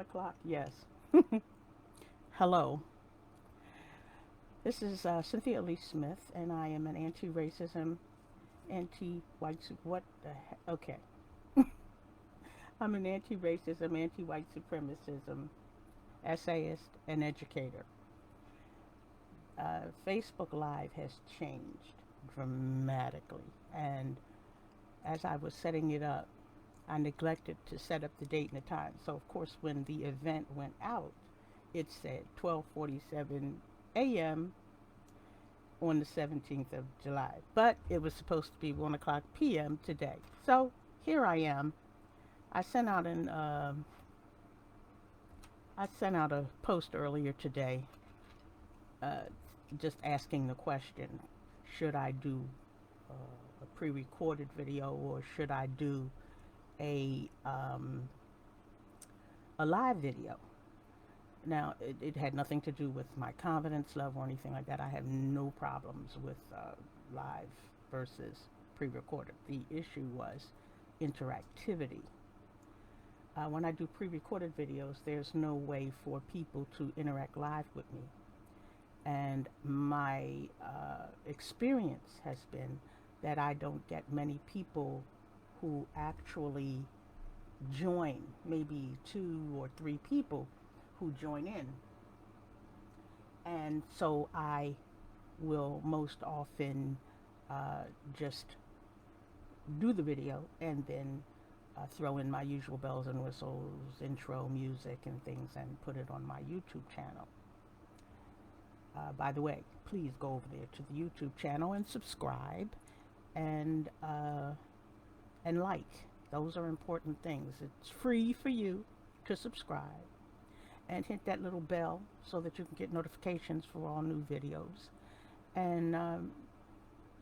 o'clock? Yes. Hello. This is Cynthia Lee Smith, and I am an anti-racism, anti-white what the heck? Okay. I'm an anti-racism, anti-white supremacism essayist and educator. Facebook Live has changed dramatically, and as I was setting it up, I neglected to set up the date and the time. So of course, when the event went out, it said 12:47 a.m. on the 17th of July, but it was supposed to be 1 o'clock p.m. today. So here I am. I sent out an I sent out a post earlier today, uh, just asking the question: should I do a pre-recorded video, or should I do a um, a live video? Now, it had nothing to do with my confidence level or anything like that. I have no problems with live versus pre-recorded. The issue was interactivity. When I do pre-recorded videos, there's no way for people to interact live with me. And my experience has been that I don't get many people who actually join, maybe 2 or 3 people who join in. And so I will most often just do the video and then throw in my usual bells and whistles, intro music and things, and put it on my YouTube channel. By the way, please go over there to the YouTube channel and subscribe and like. Those are important things. It's free for you to subscribe and hit that little bell so that you can get notifications for all new videos. And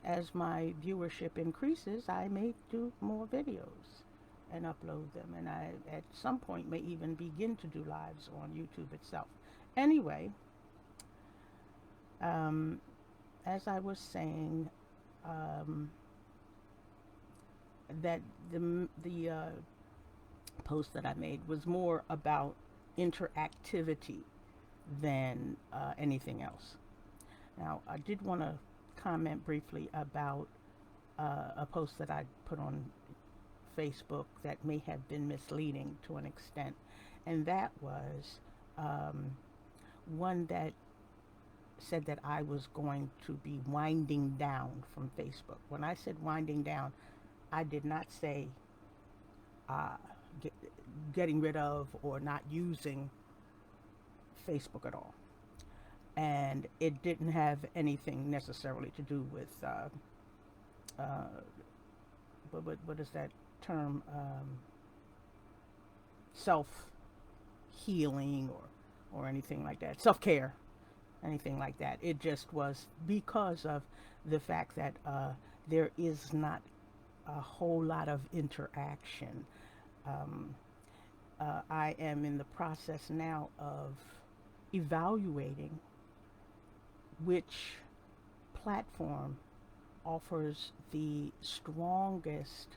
as my viewership increases, I may do more videos and upload them. And I, at some point, may even begin to do lives on YouTube itself. Anyway, as I was saying, that the post that I made was more about interactivity than anything else. Now, I did want to comment briefly about a post that I put on Facebook that may have been misleading to an extent, and that was one that said that I was going to be winding down from Facebook. When I said winding down, I did not say getting rid of or not using Facebook at all. And it didn't have anything necessarily to do with what is that term, self-healing or anything like that, self-care, anything like that. It just was because of the fact that there is not a whole lot of interaction. I am in the process now of evaluating which platform offers the strongest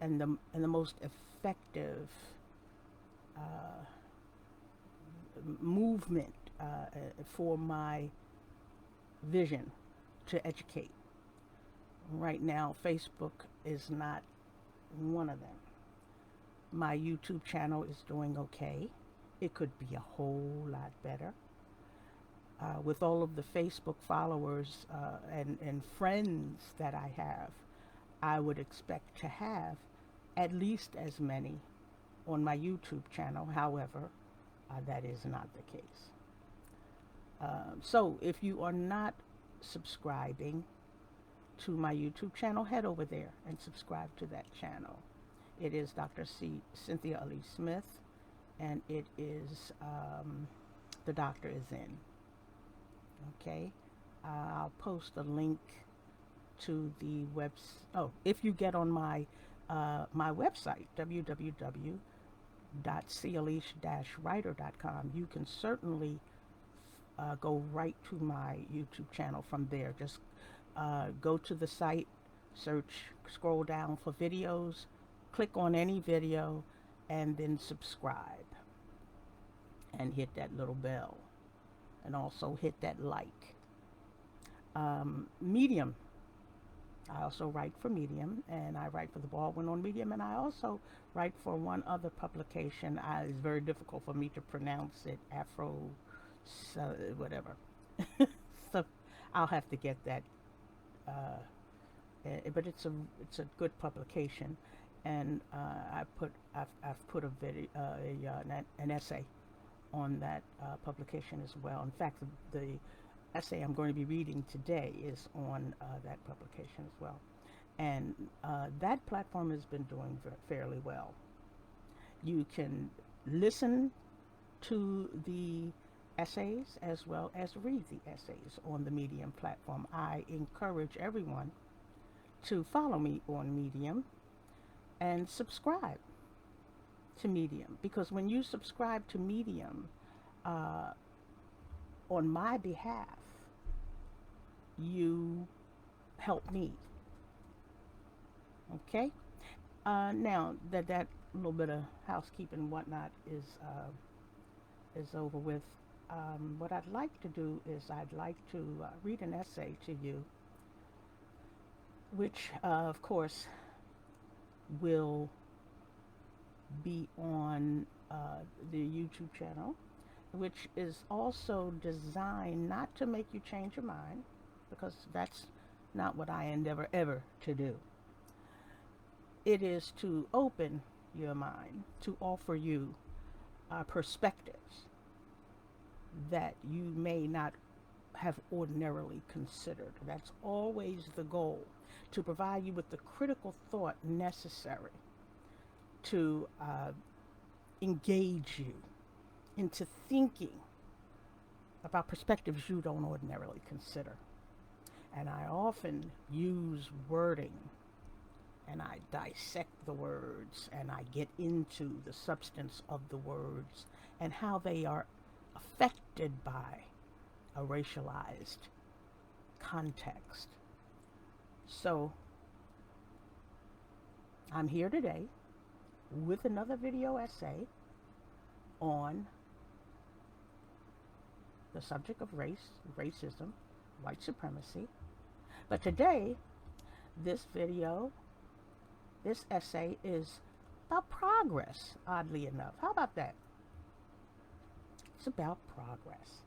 and the most effective movement for my vision to educate. Right now, Facebook is not one of them. My YouTube channel is doing okay. It could be a whole lot better. With all of the Facebook followers and friends that I have, I would expect to have at least as many on my YouTube channel. However, that is not the case. So if you are not subscribing to my YouTube channel, head over there and subscribe to that channel. It is Dr. Cynthia Ali Smith, and it is The Doctor Is In. Okay, I'll post a link to the if you get on my my website, www.calish-writer.com, you can certainly go right to my YouTube channel from there. Just go to the site, scroll down for videos, click on any video, and then subscribe. and hit that little bell, and also hit that like. Medium. I also write for Medium, and I write for the Baldwin on Medium, and I also write for one other publication. It's very difficult for me to pronounce it. Afro, whatever. So I'll have to get that. But it's a good publication, and I've put a video an essay on that publication as well. In fact, the essay I'm going to be reading today is on that publication as well. And that platform has been doing fairly well. You can listen to the essays as well as read the essays on the Medium platform. I encourage everyone to follow me on Medium and subscribe to Medium, because when you subscribe to Medium on my behalf, you help me. Okay? Now that little bit of housekeeping and whatnot is over with, what I'd like to do is I'd like to read an essay to you, which of course will be on the YouTube channel, which is also designed not to make you change your mind, because that's not what I endeavor ever to do. It is to open your mind, to offer you perspectives that you may not have ordinarily considered. That's always the goal, to provide you with the critical thought necessary to engage you into thinking about perspectives you don't ordinarily consider. And I often use wording, and I dissect the words, and I get into the substance of the words and how they are affected by a racialized context. So I'm here today with another video essay on the subject of race, racism, white supremacy. But today, this essay is about progress, oddly enough. How about that? It's about progress.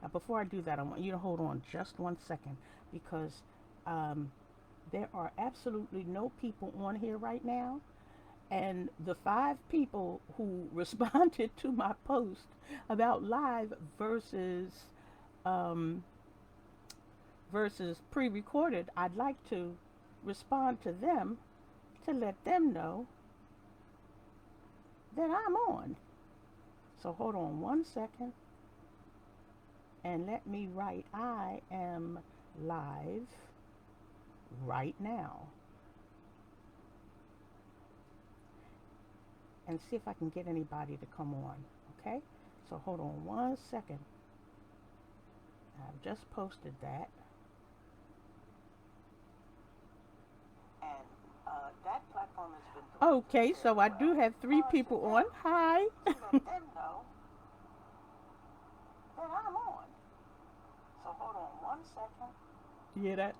Now, before I do that, I want you to hold on just 1 second, because there are absolutely no people on here right now. And the 5 people who responded to my post about live versus pre-recorded, I'd like to respond to them to let them know that I'm on. So hold on 1 second and let me write, I am live right now. And see if I can get anybody to come on, okay? So hold on 1 second. I've just posted that. And that platform has been... Okay, so I do have 3 people on. Hi. Let them know that I'm on. So hold on 1 second. You hear that?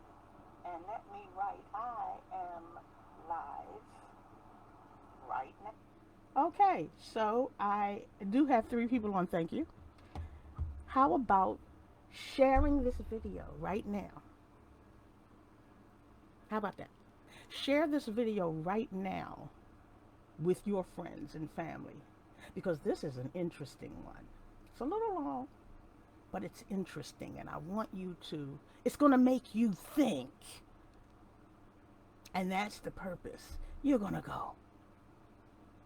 And let me write, I am live right now. Okay, so I do have 3 people on, thank you. How about sharing this video right now? How about that? Share this video right now with your friends and family, because this is an interesting one. It's a little long, but it's interesting, and I want you to, it's going to make you think. And that's the purpose. You're going to go,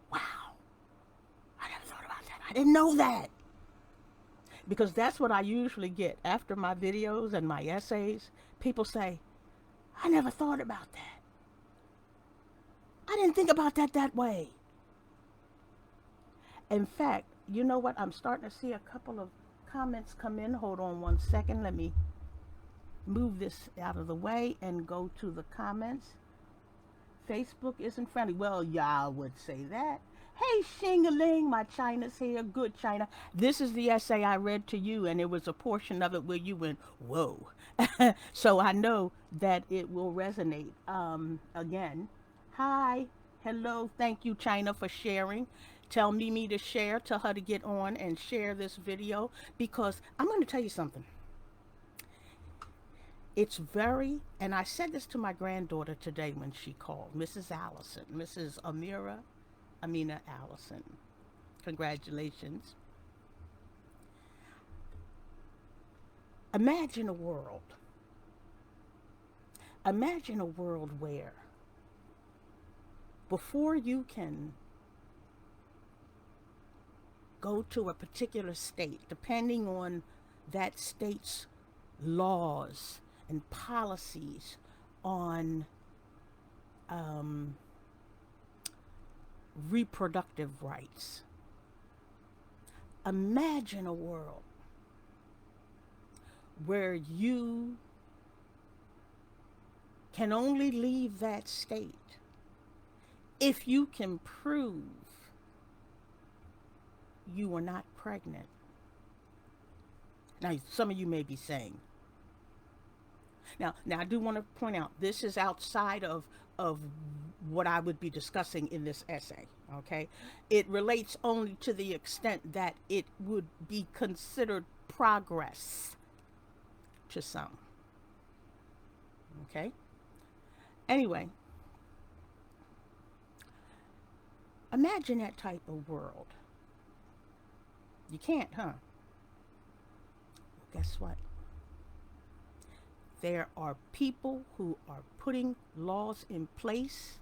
wow, I never thought about that. I didn't know that. Because that's what I usually get after my videos and my essays. People say, I never thought about that. I didn't think about that way. In fact, you know what? I'm starting to see a couple of comments come in. Hold on 1 second. Let me move this out of the way and go to the comments. Facebook isn't friendly. Well, y'all would say that. Hey, Shing-a-ling, my China's here. Good, China. This is the essay I read to you, and it was a portion of it where you went, whoa. So I know that it will resonate. Again, hi, hello, thank you, China, for sharing. Tell Mimi to share, tell her to get on and share this video, because I'm going to tell you something. It's very, and I said this to my granddaughter today when she called, Mrs. Allison, Mrs. Amina Allison. Congratulations. Imagine a world. Imagine a world where before you can go to a particular state, depending on that state's laws and policies on reproductive rights. Imagine a world where you can only leave that state if you can prove you were not pregnant. Now, some of you may be saying, now I do want to point out, this is outside of what I would be discussing in this essay, okay? It relates only to the extent that it would be considered progress to some, okay? Anyway, imagine that type of world. You can't, huh? Well, guess what? There are people who are putting laws in place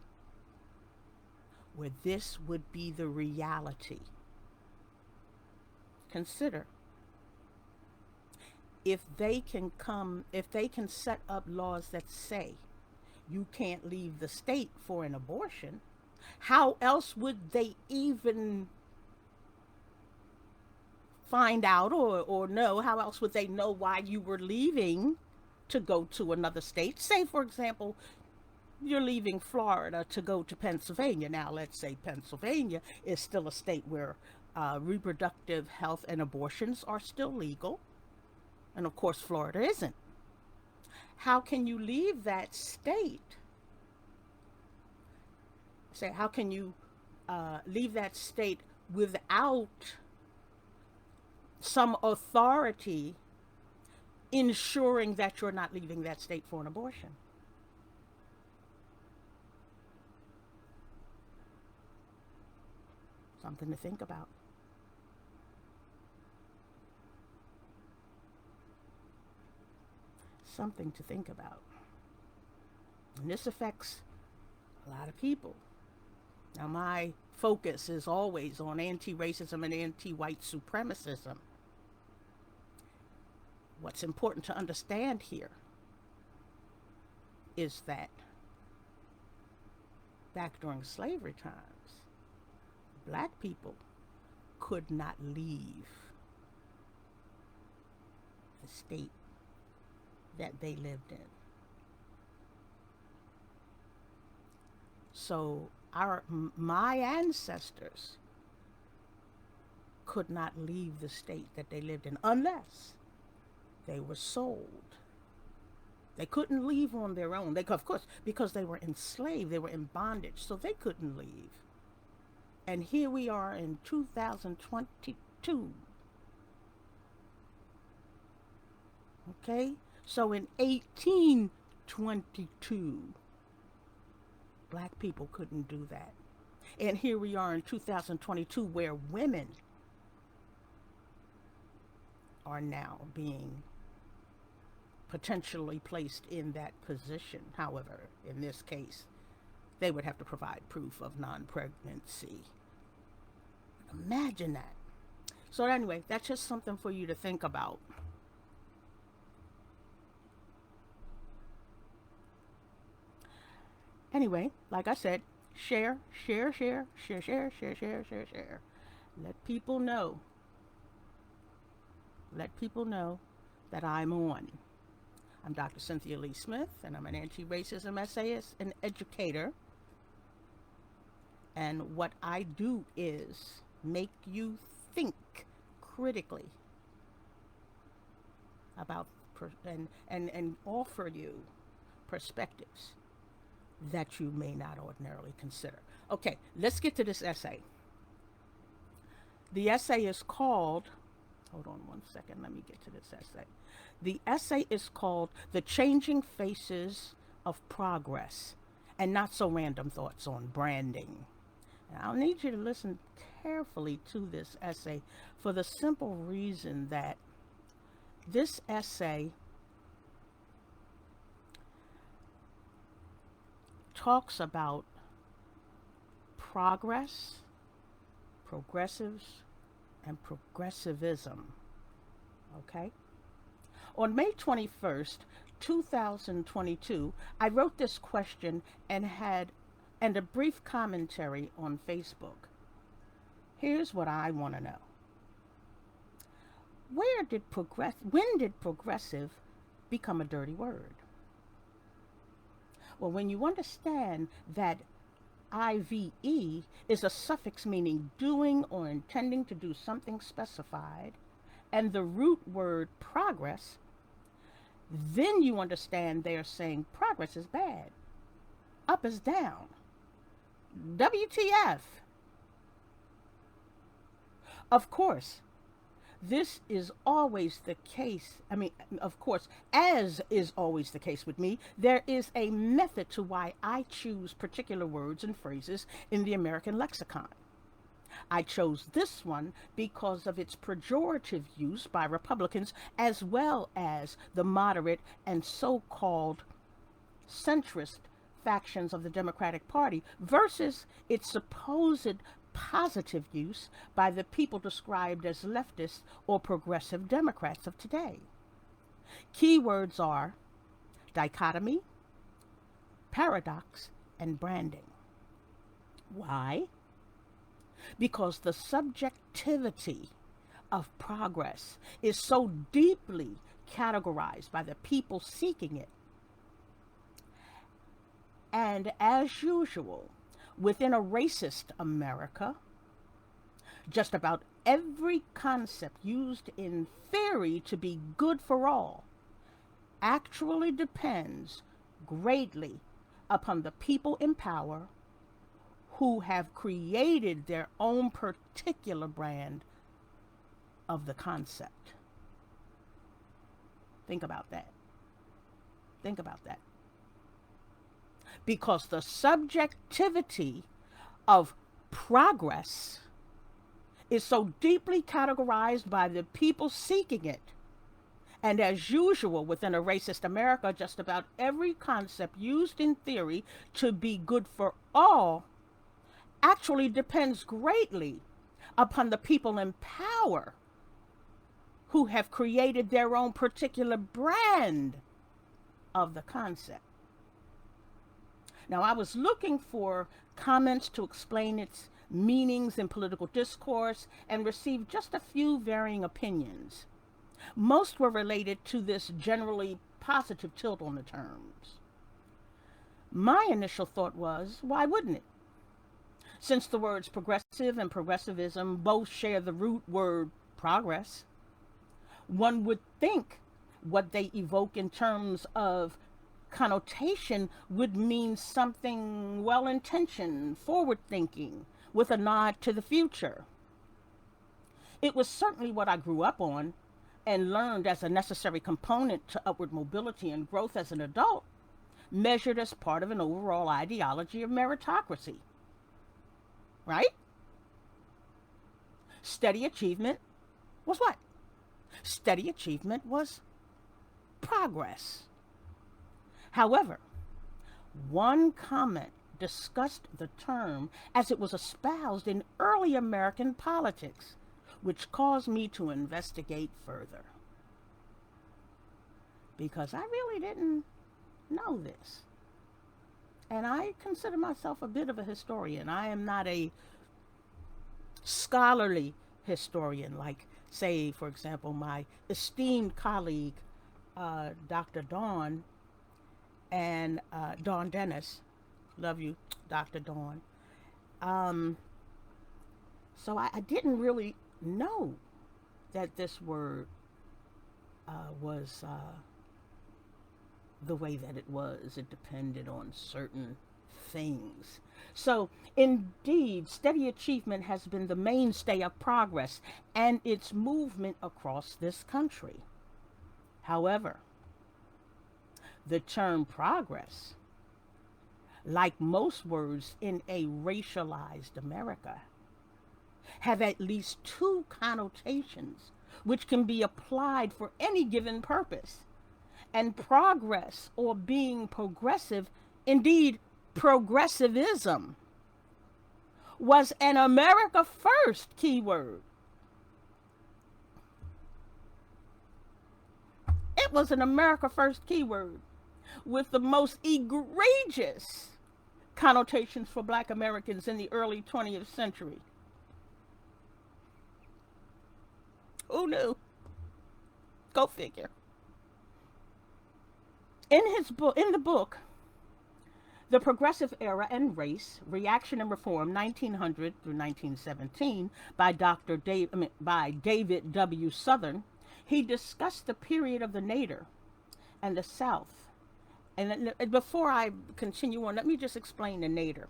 where this would be the reality. Consider, if they can set up laws that say you can't leave the state for an abortion, how else would they even find out or know? How else would they know why you were leaving to go to another state? Say, for example, you're leaving Florida to go to Pennsylvania. Now, let's say Pennsylvania is still a state where reproductive health and abortions are still legal. And of course, Florida isn't. How can you leave that state? Say, how can you leave that state without some authority ensuring that you're not leaving that state for an abortion? Something to think about. Something to think about. And this affects a lot of people. Now, my focus is always on anti-racism and anti-white supremacism. What's important to understand here is that back during slavery times, black people could not leave the state that they lived in. So my ancestors could not leave the state that they lived in unless they were sold. They couldn't leave on their own. They, of course, because they were enslaved, they were in bondage, so they couldn't leave. And here we are in 2022. Okay? So in 1822, black people couldn't do that. And here we are in 2022 where women are now being potentially placed in that position. However, in this case, they would have to provide proof of non-pregnancy. Imagine that. So anyway, that's just something for you to think about. Anyway, like I said, share. Let people know. Let people know that I'm on. I'm Dr. Cynthia Lee Smith, and I'm an anti-racism essayist and educator. And what I do is make you think critically about and offer you perspectives that you may not ordinarily consider. Okay, let's get to this essay. The essay is called, hold on one second, let me get to this essay. The essay is called The Changing Faces of Progress and Not So Random Thoughts on Branding. And I'll need you to listen carefully to this essay for the simple reason that this essay talks about progress, progressives, and progressivism. Okay? On May 21st, 2022, I wrote this question and a brief commentary on Facebook. Here's what I want to know. When did progressive become a dirty word? Well, when you understand that IVE is a suffix meaning doing or intending to do something specified, and the root word progress, then you understand they're saying progress is bad, up is down, WTF. Of course, this is always the case. Of course, as is always the case with me, there is a method to why I choose particular words and phrases in the American lexicon. I chose this one because of its pejorative use by Republicans as well as the moderate and so-called centrist factions of the Democratic Party versus its supposed positive use by the people described as leftist or progressive Democrats of today. Keywords are dichotomy, paradox, and branding. Why? Because the subjectivity of progress is so deeply categorized by the people seeking it. And as usual, within a racist America, just about every concept used in theory to be good for all actually depends greatly upon the people in power who have created their own particular brand of the concept. Think about that. Think about that. Because the subjectivity of progress is so deeply categorized by the people seeking it. And as usual, within a racist America, just about every concept used in theory to be good for all actually depends greatly upon the people in power who have created their own particular brand of the concept. Now, I was looking for comments to explain its meanings in political discourse and received just a few varying opinions. Most were related to this generally positive tilt on the terms. My initial thought was, why wouldn't it? Since the words progressive and progressivism both share the root word progress, one would think what they evoke in terms of connotation would mean something well-intentioned, forward-thinking, with a nod to the future. It was certainly what I grew up on and learned as a necessary component to upward mobility and growth as an adult, measured as part of an overall ideology of meritocracy. Right? Steady achievement was what? Steady achievement was progress. However, one comment discussed the term as it was espoused in early American politics, which caused me to investigate further. Because I really didn't know this. And I consider myself a bit of a historian. I am not a scholarly historian like, say, for example, my esteemed colleague, Dr. Dawn and Dawn Dennis. Love you, Dr. Dawn. Um, so I didn't really know that this word was the way that it was. It depended on certain things. So, indeed, steady achievement has been the mainstay of progress and its movement across this country. However, the term progress, like most words in a racialized America, have at least two connotations which can be applied for any given purpose. And progress, or being progressive, indeed progressivism, was an America First keyword. It was an America First keyword with the most egregious connotations for black Americans in the early 20th century. Who knew? Go figure. In the book, The Progressive Era and Race, Reaction and Reform, 1900 through 1917, by David W. Southern, he discussed the period of the Nader and the South. And before I continue on, let me just explain the Nader.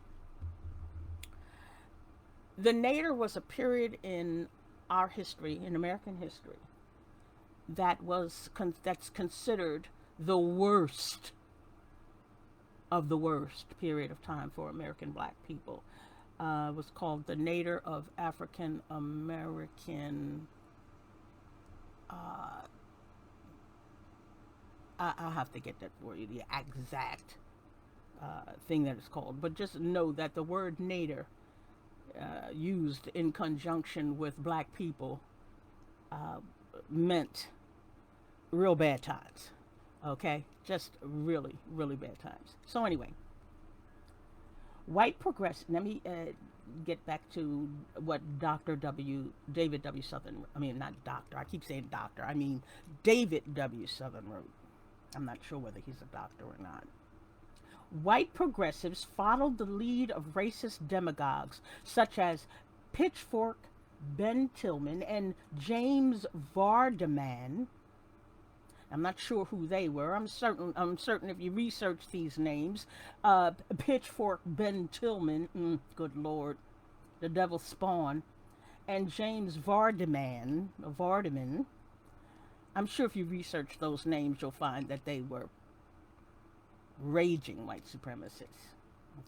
The Nader was a period in our history, in American history, that's considered the worst of the worst period of time for American black people. Was called the Nader of African American. I'll have to get that for you, the exact thing that it's called. But just know that the word Nader, used in conjunction with black people, meant real bad times. Okay? Just really, really bad times. So, anyway, white progressive. Let me get back to what David W. Southern, I mean, not doctor, I keep saying doctor, I mean David W. Southern wrote. I'm not sure whether he's a doctor or not. White progressives followed the lead of racist demagogues such as Pitchfork Ben Tillman and James Vardaman. I'm not sure who they were. I'm certain if you research these names, Pitchfork Ben Tillman, good Lord, the devil's spawn, and James Vardaman, I'm sure if you research those names, you'll find that they were raging white supremacists.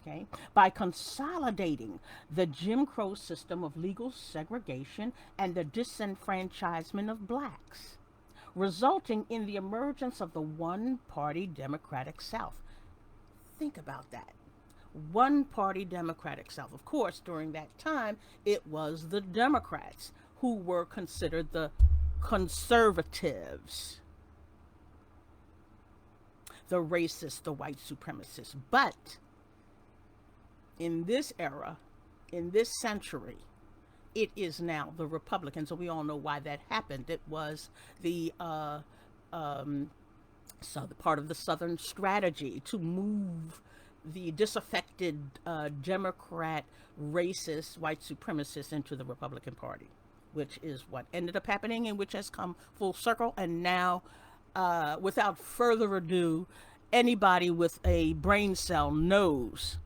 Okay? By consolidating the Jim Crow system of legal segregation and the disenfranchisement of blacks, resulting in the emergence of the one-party Democratic South. Think about that. One-party Democratic South. Of course, during that time, it was the Democrats who were considered the conservatives, the racists, the white supremacists. But in this era, in this century, it is now the Republicans, and we all know why that happened. It was the part of the Southern strategy to move the disaffected Democrat, racist, white supremacists into the Republican Party, which is what ended up happening and which has come full circle. And now, without further ado, anybody with a brain cell knows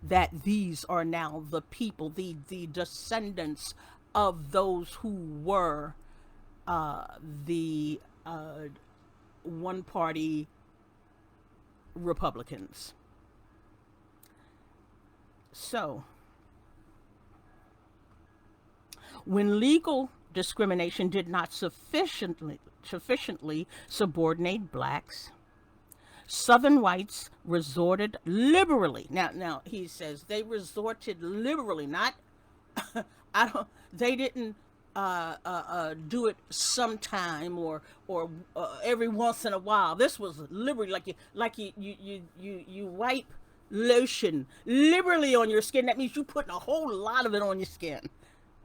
that these are now the people, the descendants of those who were the one-party Republicans. So, when legal discrimination did not sufficiently subordinate blacks, Southern whites resorted liberally. Now he says they resorted liberally, not they didn't do it sometime or every once in a while. This was liberally, like you wipe lotion liberally on your skin. That means you putting a whole lot of it on your skin.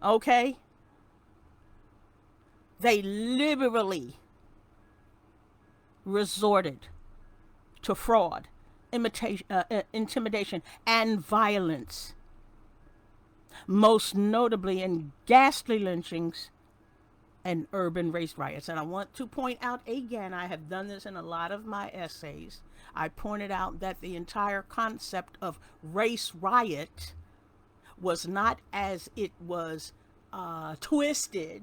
Okay? They liberally resorted to fraud, intimidation, and violence most notably in ghastly lynchings and urban race riots. And I want to point out again, I have done this in a lot of my essays. I pointed out that the entire concept of race riot was not as it was twisted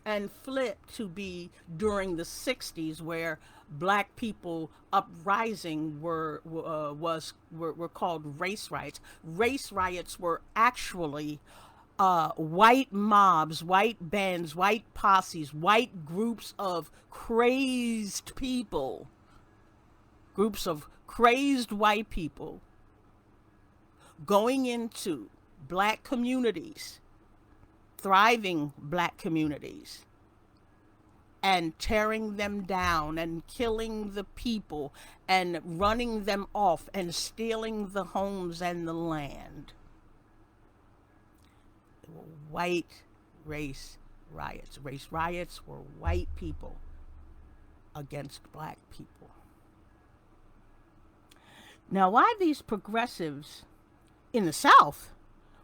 and flipped to be during the 60s, where black people uprising were called race riots. Race riots were actually white mobs, white bands, white posses, white groups of crazed people, groups of crazed white people going into black communities, thriving black communities, and tearing them down and killing the people and running them off and stealing the homes and the land. They were white race riots. Race riots were white people against black people. Now, why these progressives in the South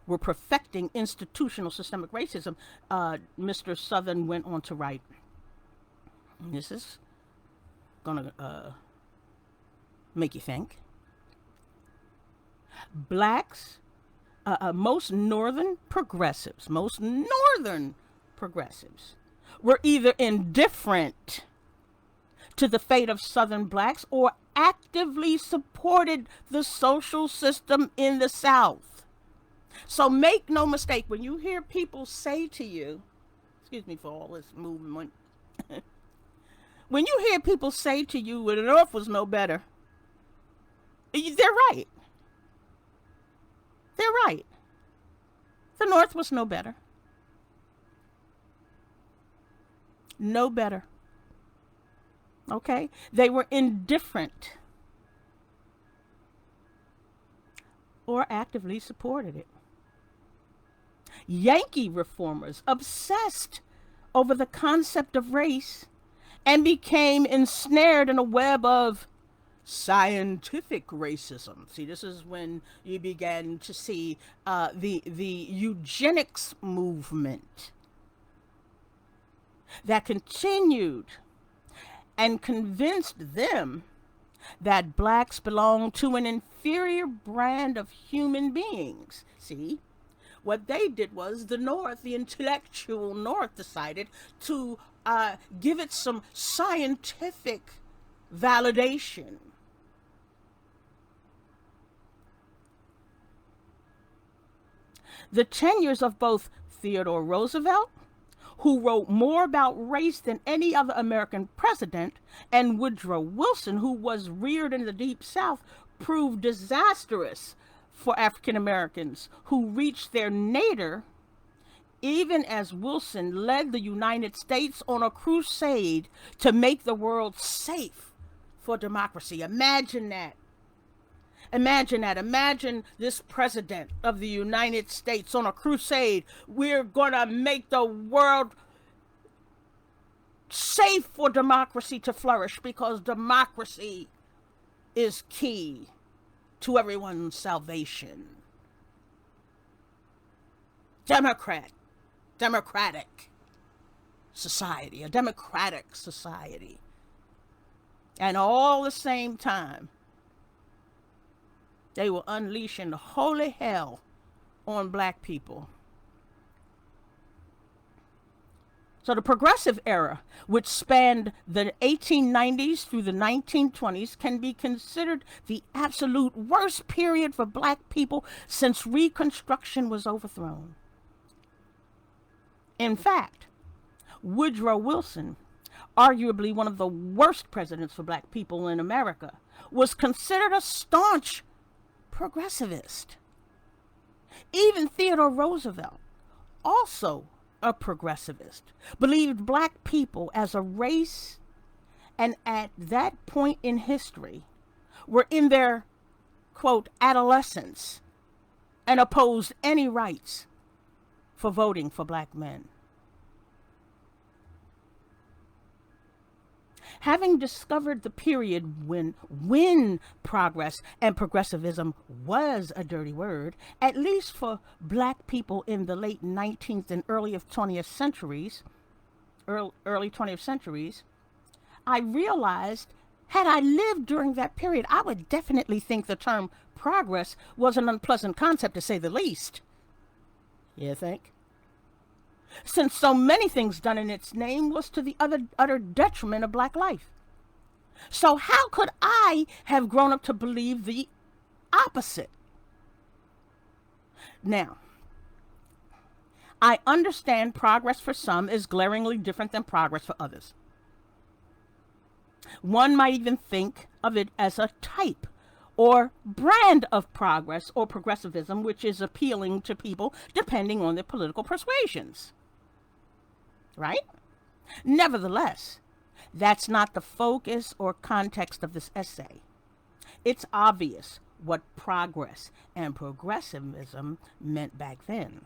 were perfecting institutional systemic racism, Mr. Southern went on to write, this is going to make you think. Blacks, most northern progressives were either indifferent to the fate of Southern blacks or actively supported the social system in the South. So make no mistake, when you hear people say to you, excuse me for all this movement, when you hear people say to you, well, the North was no better, they're right. They're right. The North was no better. No better. Okay? They were indifferent or actively supported it. Yankee reformers obsessed over the concept of race and became ensnared in a web of scientific racism. See, this is when you began to see the eugenics movement that continued and convinced them that blacks belong to an inferior brand of human beings. See, what they did was the North, the intellectual North, decided to give it some scientific validation. The tenures of both Theodore Roosevelt, who wrote more about race than any other American president, and Woodrow Wilson, who was reared in the Deep South, proved disastrous for African Americans who reached their nadir, even as Wilson led the United States on a crusade to make the world safe for democracy. Imagine that. Imagine that. Imagine this president of the United States on a crusade. We're going to make the world safe for democracy to flourish, because democracy is key to everyone's salvation. Democratic society, a democratic society. And all the same time, they were unleashing holy hell on black people. So the progressive era, which spanned the 1890s through the 1920s, can be considered the absolute worst period for black people since Reconstruction was overthrown. In fact, Woodrow Wilson, arguably one of the worst presidents for black people in America, was considered a staunch progressivist. Even Theodore Roosevelt, also a progressivist, believed black people as a race, and at that point in history were in their, quote, adolescence, and opposed any rights for voting for black men. Having discovered the period when progress and progressivism was a dirty word, at least for black people in the late 19th and early 20th centuries, I realized had I lived during that period, I would definitely think the term progress was an unpleasant concept, to say the least. You think? Since so many things done in its name was to the utter detriment of black life. So how could I have grown up to believe the opposite? Now, I understand progress for some is glaringly different than progress for others. One might even think of it as a type or brand of progress or progressivism, which is appealing to people depending on their political persuasions. Right? Nevertheless, that's not the focus or context of this essay. It's obvious what progress and progressivism meant back then.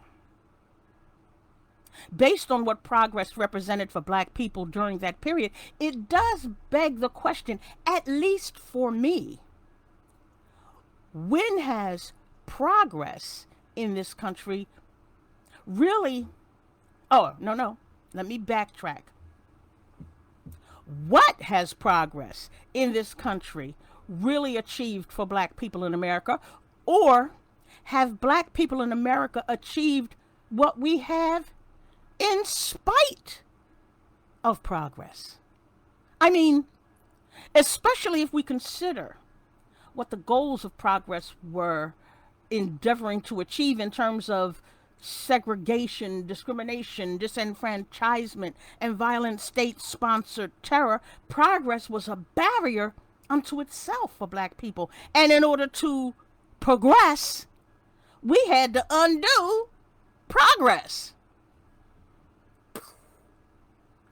Based on what progress represented for black people during that period, it does beg the question, at least for me, when has progress in this country really... Oh, no. Let me backtrack. What has progress in this country really achieved for black people in America? Or have black people in America achieved what we have in spite of progress? I mean, especially if we consider what the goals of progress were endeavoring to achieve in terms of segregation, discrimination, disenfranchisement, and violent state-sponsored terror. Progress was a barrier unto itself for black people. And in order to progress, we had to undo progress.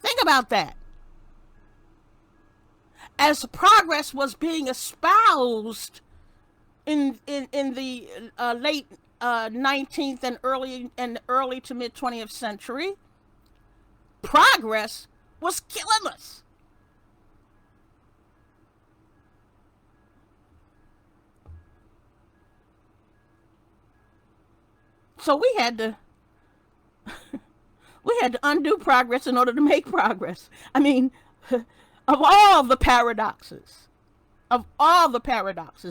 Think about that. As progress was being espoused in the late 19th and early to mid 20th century, progress was killing us. So we had to undo progress in order to make progress. I mean, of all the paradoxes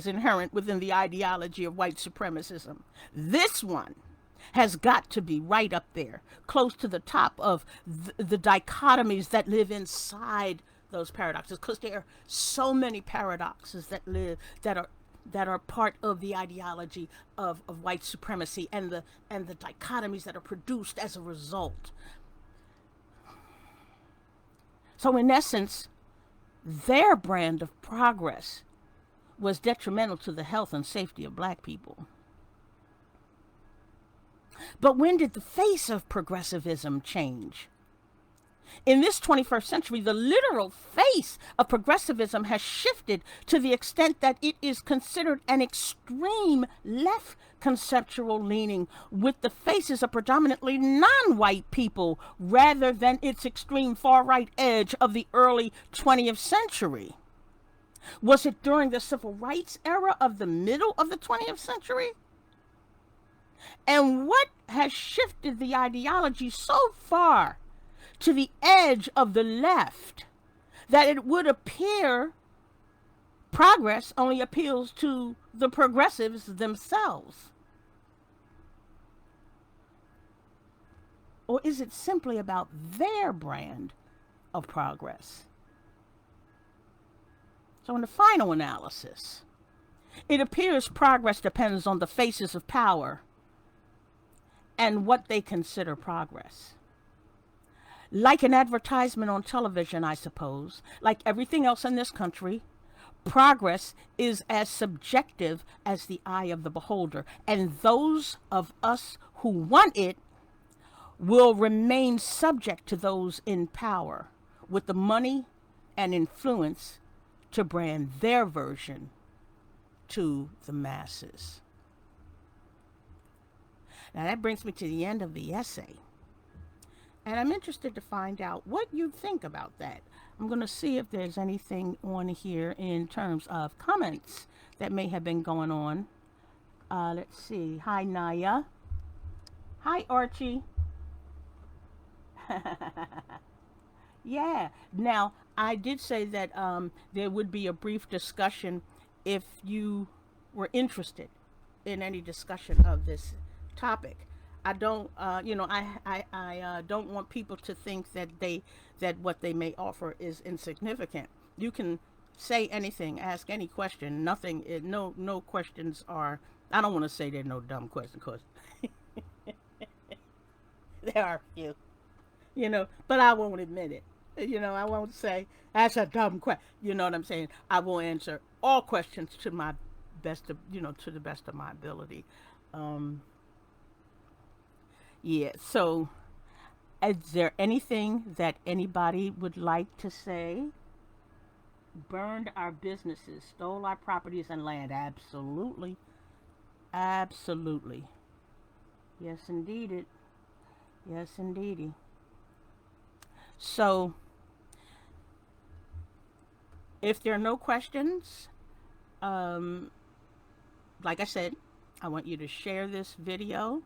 inherent within the ideology of white supremacism, this one has got to be right up there, close to the top of the dichotomies that live inside those paradoxes, because there are so many paradoxes that are part of the ideology of white supremacy and the dichotomies that are produced as a result. So in essence, their brand of progress was detrimental to the health and safety of black people. But when did the face of progressivism change? In this 21st century, the literal face of progressivism has shifted to the extent that it is considered an extreme left conceptual leaning, with the faces of predominantly non-white people rather than its extreme far-right edge of the early 20th century. Was it during the civil rights era of the middle of the 20th century? And what has shifted the ideology so far to the edge of the left that it would appear progress only appeals to the progressives themselves? Or is it simply about their brand of progress? So in the final analysis, it appears progress depends on the faces of power and what they consider progress. Like an advertisement on television, I suppose, like everything else in this country, progress is as subjective as the eye of the beholder, and those of us who want it will remain subject to those in power with the money and influence to brand their version to the masses. Now that brings me to the end of the essay. And I'm interested to find out what you think about that. I'm going to see if there's anything on here in terms of comments that may have been going on. Let's see. Hi, Naya. Hi, Archie. Yeah. Now, I did say that there would be a brief discussion if you were interested in any discussion of this topic. I don't, I don't want people to think that that what they may offer is insignificant. You can say anything, ask any question. Nothing, no questions are. I don't want to say there are no dumb questions, because there are a few, but I won't admit it. I won't say that's a dumb question. You know what I'm saying? I will answer all questions to my best of, to the best of my ability. Um, yeah. So, is there anything that anybody would like to say? Burned our businesses, stole our properties and land. Absolutely. Absolutely. Yes, indeed. Yes, indeedy. So, if there are no questions, um, like I said, I want you to share this video.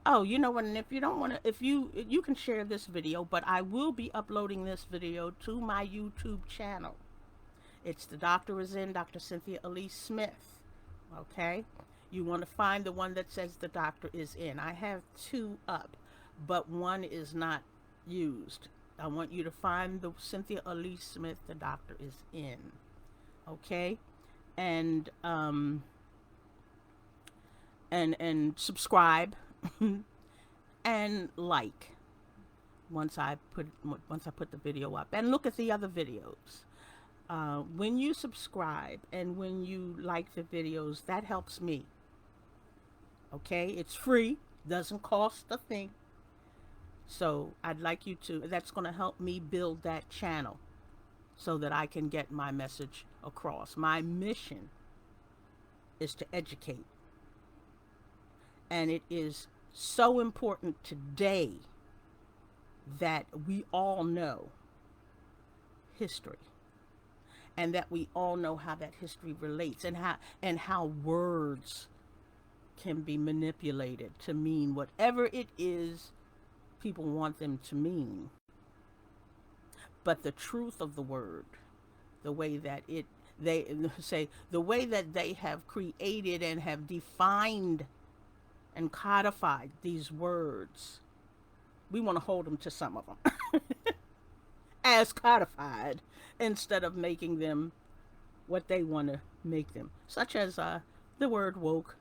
Oh, you know what? And if you don't want to, if you can share this video, but I will be uploading this video to my YouTube channel. It's The Doctor Is In, Dr. Cynthia Elise Smith. Okay? You want to find the one that says The Doctor Is In. I have two up, but one is not used. I want you to find the Cynthia Elise Smith, The Doctor Is In. Okay? And and subscribe and like once I put the video up, and look at the other videos. When you subscribe and when you like the videos, that helps me. Okay, it's free, doesn't cost a thing. So I'd like you to, that's going to help me build that channel so that I can get my message across. My mission is to educate. And it is so important today that we all know history, and that we all know how that history relates, and how words can be manipulated to mean whatever it is people want them to mean. But the truth of the word, the way that they say, the way that they have created and have defined and codified these words, we want to hold them to some of them as codified, instead of making them what they want to make them, such as the word woke.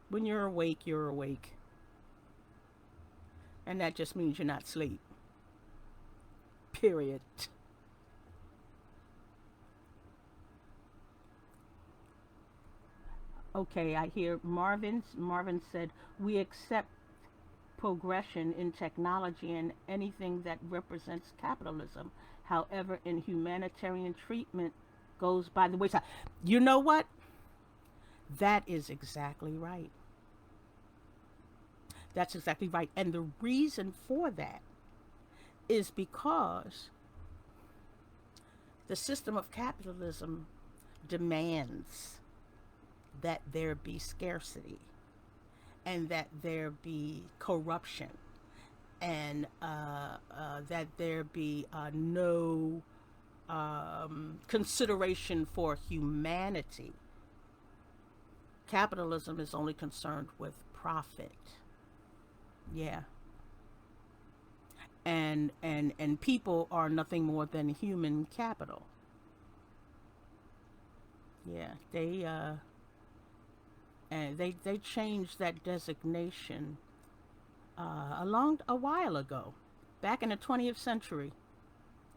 When you're awake, you're awake, and that just means you're not asleep, period. Okay, I hear Marvin said, we accept progression in technology and anything that represents capitalism. However, in humanitarian treatment goes by the wayside. You know what? That is exactly right. That's exactly right. And the reason for that is because the system of capitalism demands that there be scarcity, and that there be corruption, and that there be no consideration for humanity. Capitalism is only concerned with profit. Yeah. And people are nothing more than human capital. Yeah, they changed that designation a while ago. Back in the 20th century,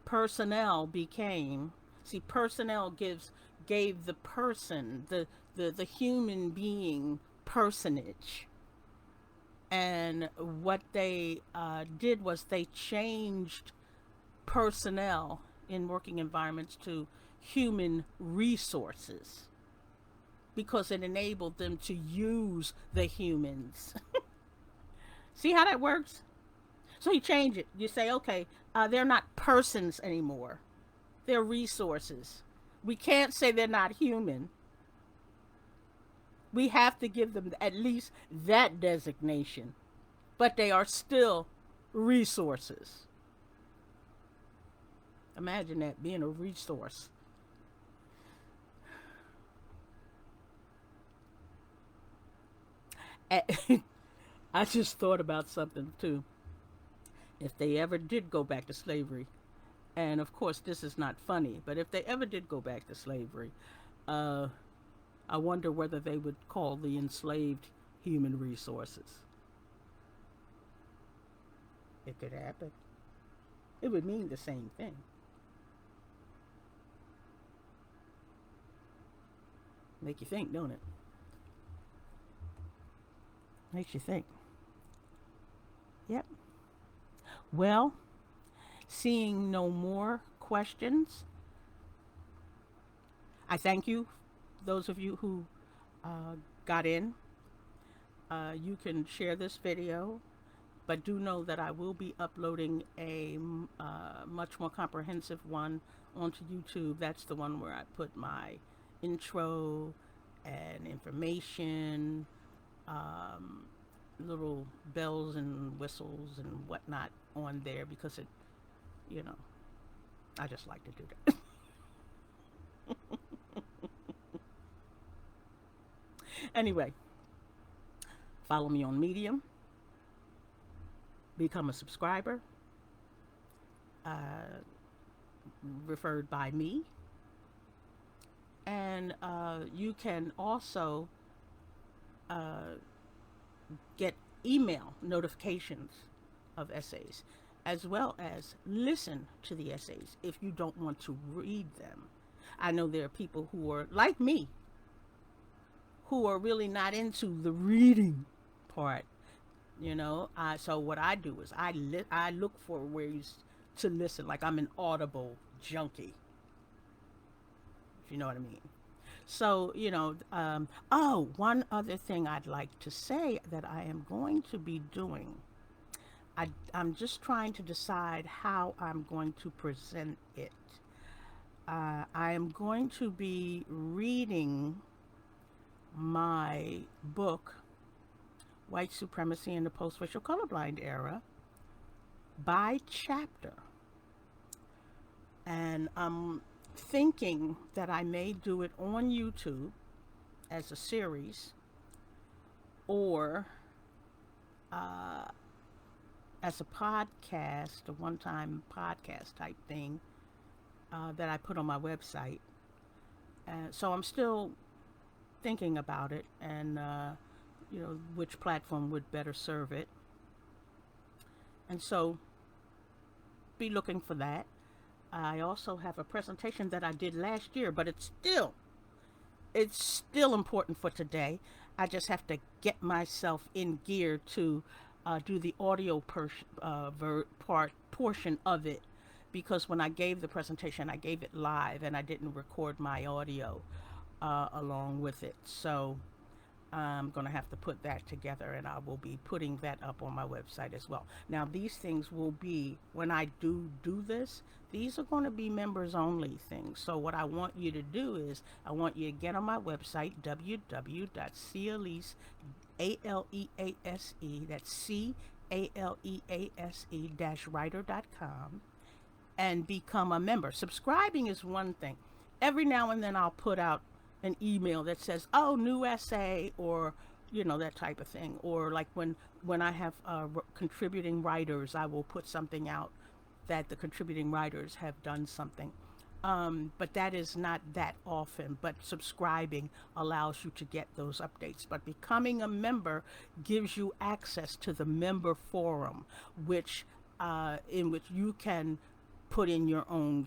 personnel became, see, personnel gave the person, the human being, personage. And what they did was they changed personnel in working environments to human resources, because it enabled them to use the humans. See how that works? So you change it. You say, okay, they're not persons anymore. They're resources. We can't say they're not human. We have to give them at least that designation. But they are still resources. Imagine that, being a resource. I just thought about something too. If they ever did go back to slavery, and of course this is not funny, but if they ever did go back to slavery, uh, I wonder whether they would call the enslaved human resources. It could happen. It would mean the same thing. Make you think, don't it? Makes you think. Yep. Well, seeing no more questions, I thank you, those of you who got in. You can share this video, but do know that I will be uploading a much more comprehensive one onto YouTube. That's the one where I put my intro and information, little bells and whistles and whatnot on there, because it, you know, I just like to do that. Anyway, follow me on Medium, become a subscriber, referred by me, and you can also get email notifications of essays, as well as listen to the essays if you don't want to read them. I know there are people who are like me, who are really not into the reading part, you know. So what I do is I look for ways to listen, like I'm an Audible junkie, if you know what I mean. So, you know, oh, one other thing I'd like to say that I am going to be doing. I'm just trying to decide how I'm going to present it. I am going to be reading my book, White Supremacy in the Post-Racial Colorblind Era, by chapter. And I'm thinking that I may do it on YouTube as a series, or as a podcast, a one-time podcast type thing that I put on my website. So I'm still thinking about it, and you know, which platform would better serve it. And so be looking for that. I also have a presentation that I did last year, but it's still important for today. I just have to get myself in gear to do the audio portion of it, because when I gave the presentation, I gave it live and I didn't record my audio along with it. So I'm going to have to put that together, and I will be putting that up on my website as well. Now, these things will be, when I do this, these are going to be members only things. So what I want you to do is, I want you to get on my website, www.calease, A-L-E-A-S-E, that's C-A-L-E-A-S-E -writer.com, and become a member. Subscribing is one thing. Every now and then I'll put out an email that says, oh, new essay, or you know, that type of thing. Or like when I have contributing writers, I will put something out that the contributing writers have done something. But that is not that often. But subscribing allows you to get those updates. But becoming a member gives you access to the member forum, which in which you can put in your own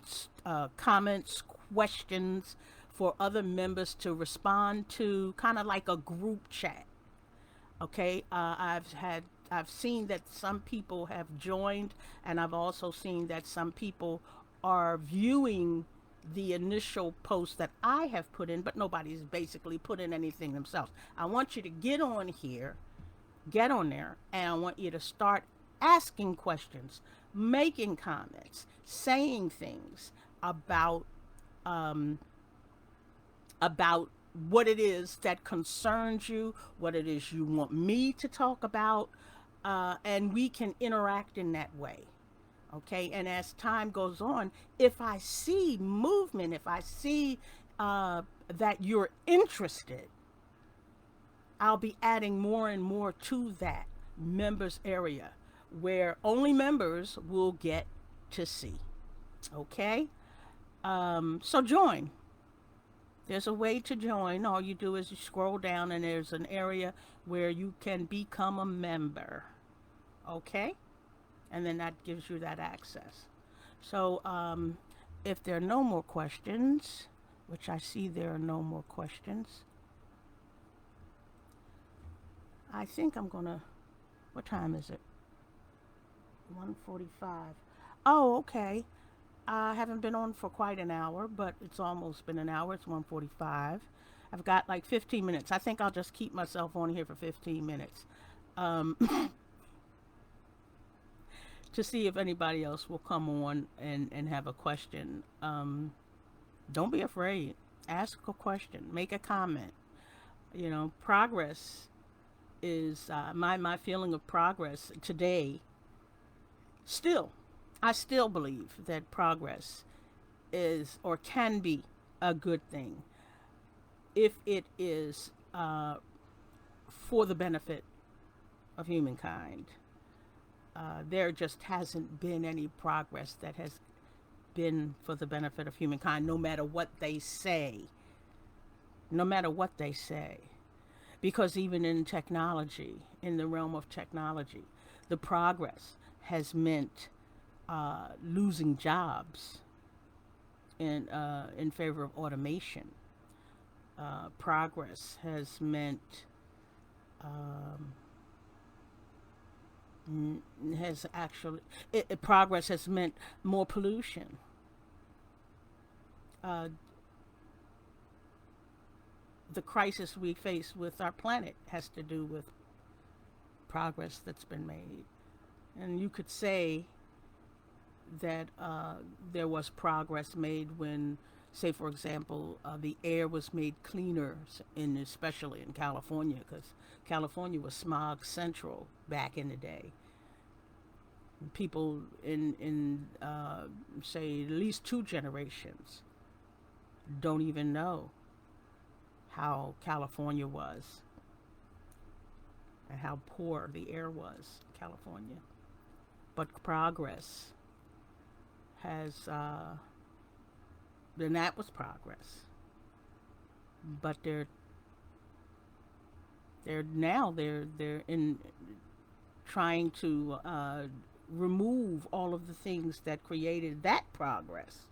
comments, questions for other members to respond to, kind of like a group chat. Okay, I've seen that some people have joined, and I've also seen that some people are viewing the initial post that I have put in, but nobody's basically put in anything themselves. I want you to get on here, get on there, and I want you to start asking questions, making comments, saying things, about um, about what it is that concerns you, what it is you want me to talk about, and we can interact in that way. Okay, and as time goes on, if I see movement, if I see that you're interested, I'll be adding more and more to that members area where only members will get to see. Okay, so join. There's a way to join. All you do is you scroll down and there's an area where you can become a member. Okay? And then that gives you that access. So if there are no more questions, which I see there are no more questions, I think I'm going to, what time is it? 1:45. Oh, okay. I haven't been on for quite an hour, but it's almost been an hour. It's 1:45. I've got like 15 minutes. I think I'll just keep myself on here for 15 minutes to see if anybody else will come on and have a question. Don't be afraid. Ask a question. Make a comment. You know, progress is my feeling of progress today. Still, I still believe that progress is or can be a good thing if it is for the benefit of humankind. There just hasn't been any progress that has been for the benefit of humankind, no matter what they say. No matter what they say. Because even in technology, in the realm of technology, the progress has meant losing jobs in favor of automation. Progress has meant progress has meant more pollution. The crisis we face with our planet has to do with progress that's been made. And you could say that there was progress made when, say, for example, the air was made cleaner, especially in California, because California was smog central back in the day. People in say, at least 2 generations don't even know how California was and how poor the air was in California. But progress has, then that was progress. But they're in trying to remove all of the things that created that progress.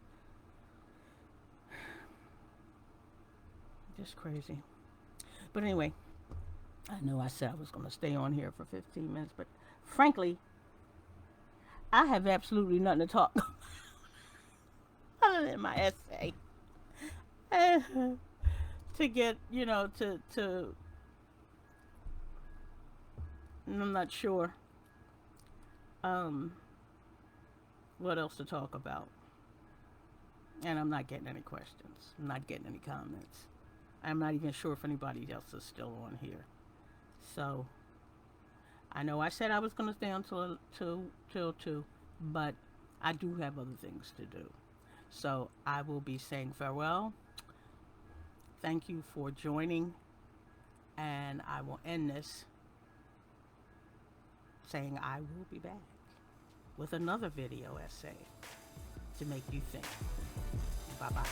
Just crazy. But anyway, I know I said I was going to stay on here for 15 minutes, but frankly, I have absolutely nothing to talk about other than my essay. To get, to I'm not sure what else to talk about. And I'm not getting any questions. I'm not getting any comments. I'm not even sure if anybody else is still on here. So, I know I said I was going to stay until till 2, but I do have other things to do. So, I will be saying farewell. Thank you for joining, and I will end this saying I will be back with another video essay to make you think. Bye-bye.